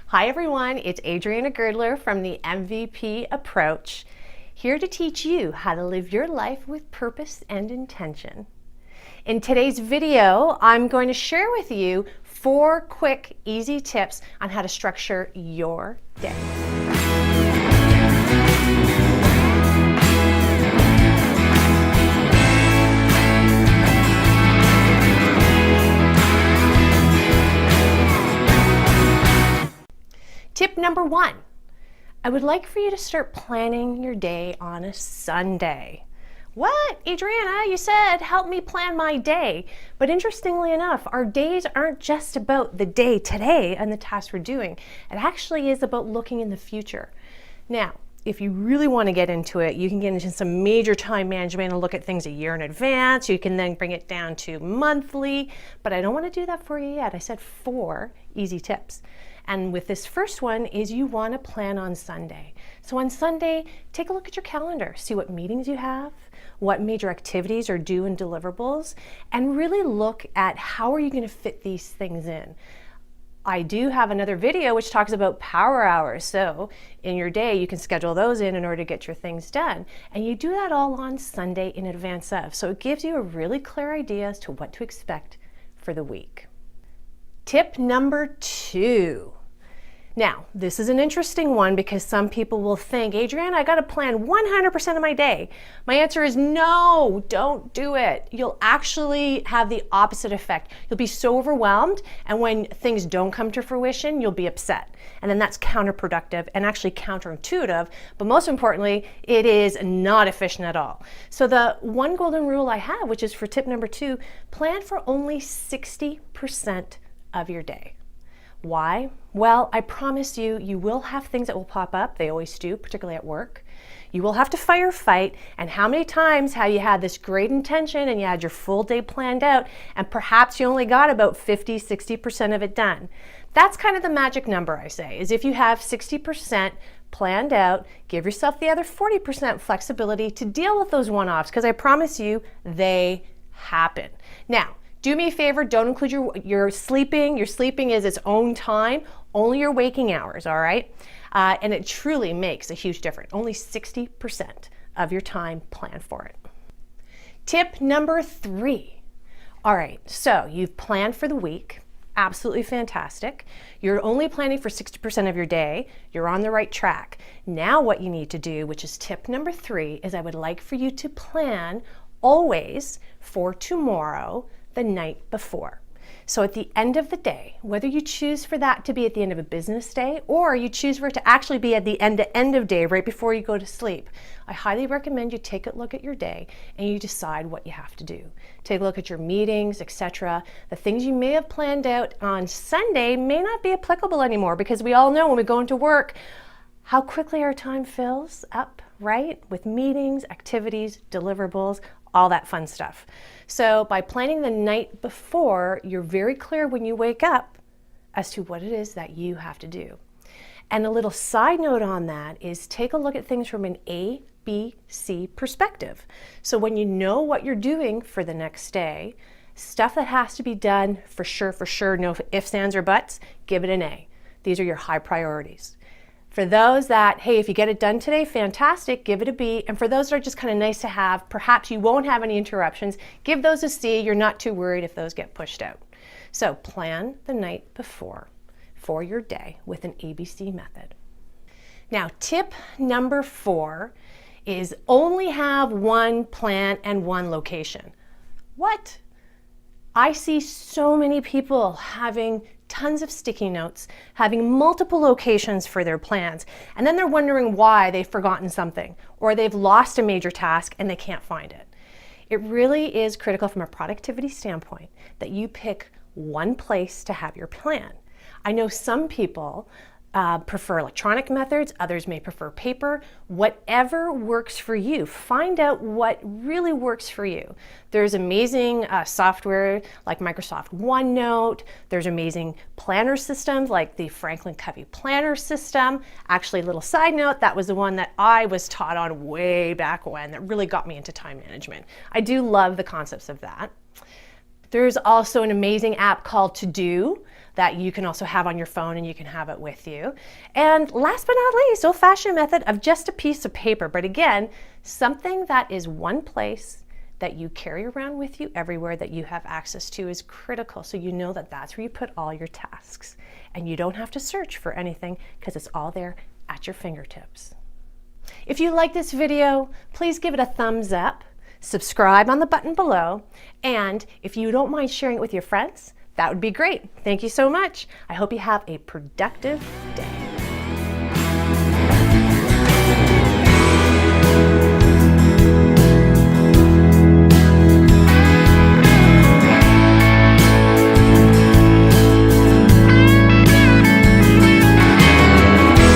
Hi everyone, it's Adriana Girdler from the MVP Approach, here to teach you how to live your life with purpose and intention. In today's video, I'm going to share with you 4 quick, easy tips on how to structure your day. Tip number 1, I would like for you to start planning your day on a Sunday. What? Adriana, you said help me plan my day. But interestingly enough, our days aren't just about the day today and the tasks we're doing. It actually is about looking in the future. Now, if you really want to get into it, you can get into some major time management and look at things a year in advance. You can then bring it down to monthly, but I don't want to do that for you yet. I said 4 easy tips. And with this first one is you want to plan on Sunday. So on Sunday, take a look at your calendar, see what meetings you have, what major activities are due and deliverables, and really look at how are you going to fit these things in. I do have another video which talks about power hours. So in your day, you can schedule those in order to get your things done. And you do that all on Sunday in advance of. So it gives you a really clear idea as to what to expect for the week. Tip number 2. Now, this is an interesting one because some people will think, Adriana, I got to plan 100% of my day. My answer is no, don't do it. You'll actually have the opposite effect. You'll be so overwhelmed, and when things don't come to fruition, you'll be upset. And then that's counterproductive and actually counterintuitive, but most importantly, it is not efficient at all. So the one golden rule I have, which is for tip number 2, plan for only 60% of your day. Why? Well, I promise you, you will have things that will pop up. They always do, particularly at work. You will have to fight, and how many times have you had this great intention and you had your full day planned out and perhaps you only got about 50-60% of it done? That's kind of the magic number, I say, is if you have 60% planned out, give yourself the other 40% flexibility to deal with those one-offs, because I promise you, they happen. Now, do me a favor, don't include your sleeping. Your sleeping is its own time, only your waking hours, all right? And it truly makes a huge difference. Only 60% of your time planned for it. Tip number 3. All right, so you've planned for the week. Absolutely fantastic. You're only planning for 60% of your day. You're on the right track. Now what you need to do, which is tip number 3, is I would like for you to plan always for tomorrow, the night before. So at the end of the day, whether you choose for that to be at the end of a business day or you choose for it to actually be at the end of day right before you go to sleep, I highly recommend you take a look at your day and you decide what you have to do. Take a look at your meetings, etc. The things you may have planned out on Sunday may not be applicable anymore, because we all know when we go into work how quickly our time fills up, right? With meetings, activities, deliverables, all that fun stuff. So by planning the night before, you're very clear when you wake up as to what it is that you have to do. And a little side note on that is take a look at things from an A, B, C perspective. So when you know what you're doing for the next day, stuff that has to be done for sure, no ifs, ands, or buts, give it an A. These are your high priorities. For those that, hey, if you get it done today, fantastic, give it a B. And for those that are just kind of nice to have, perhaps you won't have any interruptions, give those a C. You're not too worried if those get pushed out. So plan the night before for your day with an ABC method. Now, tip number 4 is only have one plan and one location. What? I see so many people having tons of sticky notes, having multiple locations for their plans, and then they're wondering why they've forgotten something or they've lost a major task and they can't find it. It really is critical from a productivity standpoint that you pick one place to have your plan. I know some people prefer electronic methods, others may prefer paper. Whatever works for you, find out what really works for you. There's amazing software like Microsoft OneNote. There's amazing planner systems like the Franklin Covey Planner System. Actually, a little side note, that was the one that I was taught on way back when that really got me into time management. I do love the concepts of that. There's also an amazing app called To Do that you can also have on your phone and you can have it with you. And last but not least, old-fashioned method of just a piece of paper. But again, something that is one place that you carry around with you everywhere that you have access to is critical. So you know that that's where you put all your tasks. And you don't have to search for anything because it's all there at your fingertips. If you like this video, please give it a thumbs up, subscribe on the button below, and if you don't mind sharing it with your friends, that would be great. Thank you so much. I hope you have a productive day.